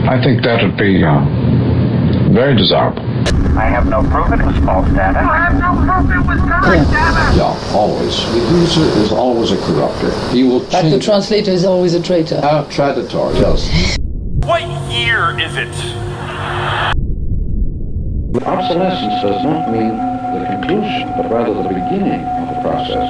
I think that would be very desirable. I have no proof it was false data. I have no proof it was correct data. Yeah, always. The user is always a corrupter. He will change. But the translator is always a traitor. Traduttore, yes. What year is it? Obsolescence does not mean the conclusion, but rather the beginning of a process.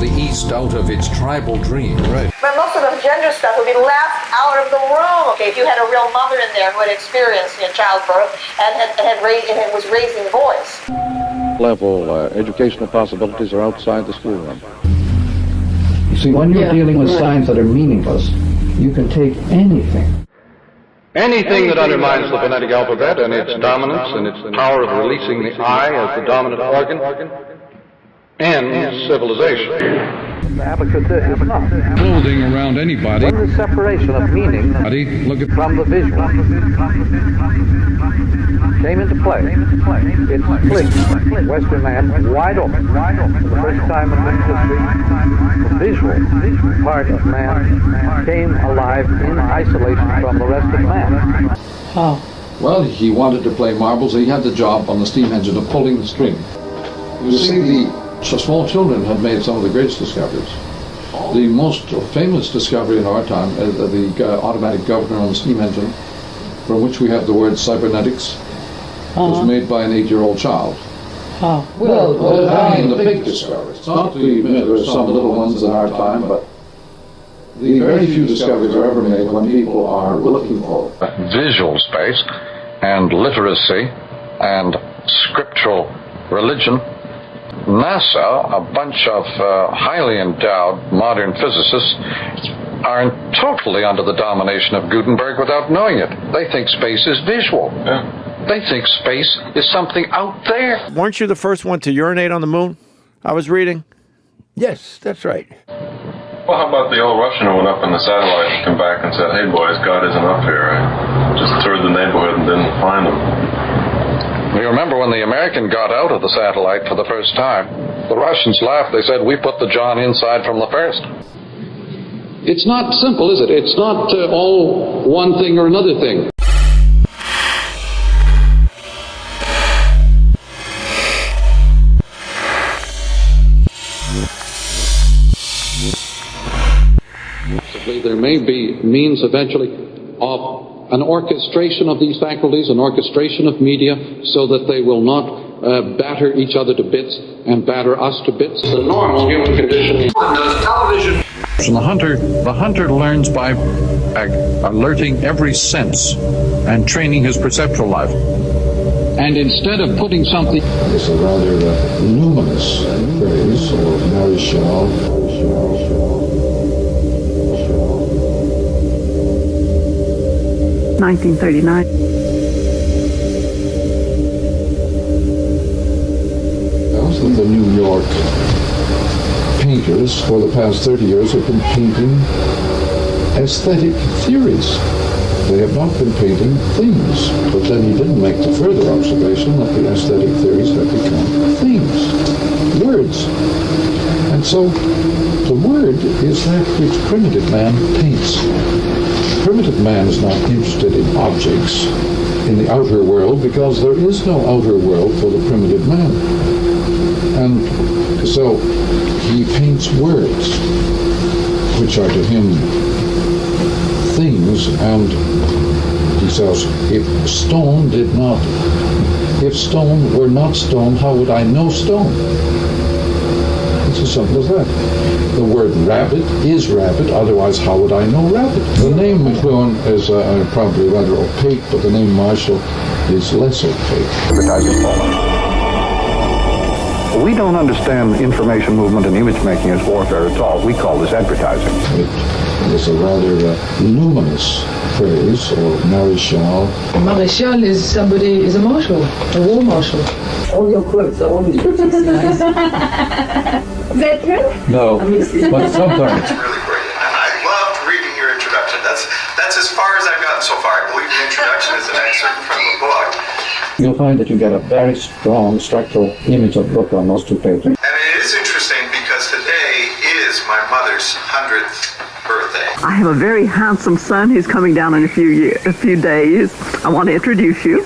The East out of its tribal dream. Right. But most of the gender stuff would be left out of the room. Okay, if you had a real mother in there who had experienced childbirth and was raising voice. Level educational possibilities are outside the schoolroom. You see, when you're dealing with signs that are meaningless, you can take anything. Anything that undermines the phonetic alphabet and its dominance and its power of releasing the I as the dominant organ ends civilization. Clothing around anybody. When the separation of meaning from the visual came into play, it split Western man wide open. For the first time in history, the visual part of man came alive in isolation from the rest of man. How? Well, he wanted to play marbles. He had the job on the steam engine of pulling the string. You see, the small children had made some of the greatest discoveries. The most famous discovery in our time, the automatic governor on the steam engine, from which we have the word cybernetics, was made by an 8-year-old child. Well, I mean the big discoveries. Not some little ones in our time, but the very few discoveries are ever made when people are looking for Visual space and literacy and scriptural religion. NASA, a bunch of highly endowed modern physicists, are totally under the domination of Gutenberg without knowing it. They think space is visual. Yeah. They think space is something out there. Weren't you the first one to urinate on the moon? I was reading. Yes, that's right. Well, how about the old Russian who went up in the satellite and came back and said, "Hey boys, God isn't up here. I just toured the neighborhood and didn't find him." You remember when the American got out of the satellite for the first time, the Russians laughed. They said, "We put the John inside from the first." It's not simple, is it? It's not all one thing or another thing. There may be means eventually of an orchestration of these faculties, an orchestration of media, so that they will not batter each other to bits and batter us to bits. The normal human condition. Television. The hunter learns by alerting every sense and training his perceptual life. And instead of putting something... It's a rather luminous phrase, or maréchal. 1939. Thousands of New York painters for the past 30 years have been painting aesthetic theories. They have not been painting things. But then he didn't make the further observation that the aesthetic theories have become things, words. And so the word is that which primitive man paints. Primitive man is not interested in objects in the outer world because there is no outer world for the primitive man. And so he paints words, which are to him things, and he says, if stone did not If stone were not stone, how would I know stone? It's as simple as that. The word rabbit is rabbit, otherwise how would I know rabbit? The name McLuhan is probably rather opaque, but the name Marshall is less opaque. We don't understand information movement and image making as warfare at all. We call this advertising. It is a rather luminous phrase, or maréchal. A maréchal is a marshal, a war marshal. All your quotes are always nice. Is that true? No, but sometimes. It's really brilliant, and I loved reading your introduction. That's as far as I've gotten so far. I believe the introduction is an excerpt from the book. You'll find that you get a very strong structural image of the book on those 2 pages. And it is interesting because today is my mother's 100th birthday. I have a very handsome son who's coming down in a few days. I want to introduce you.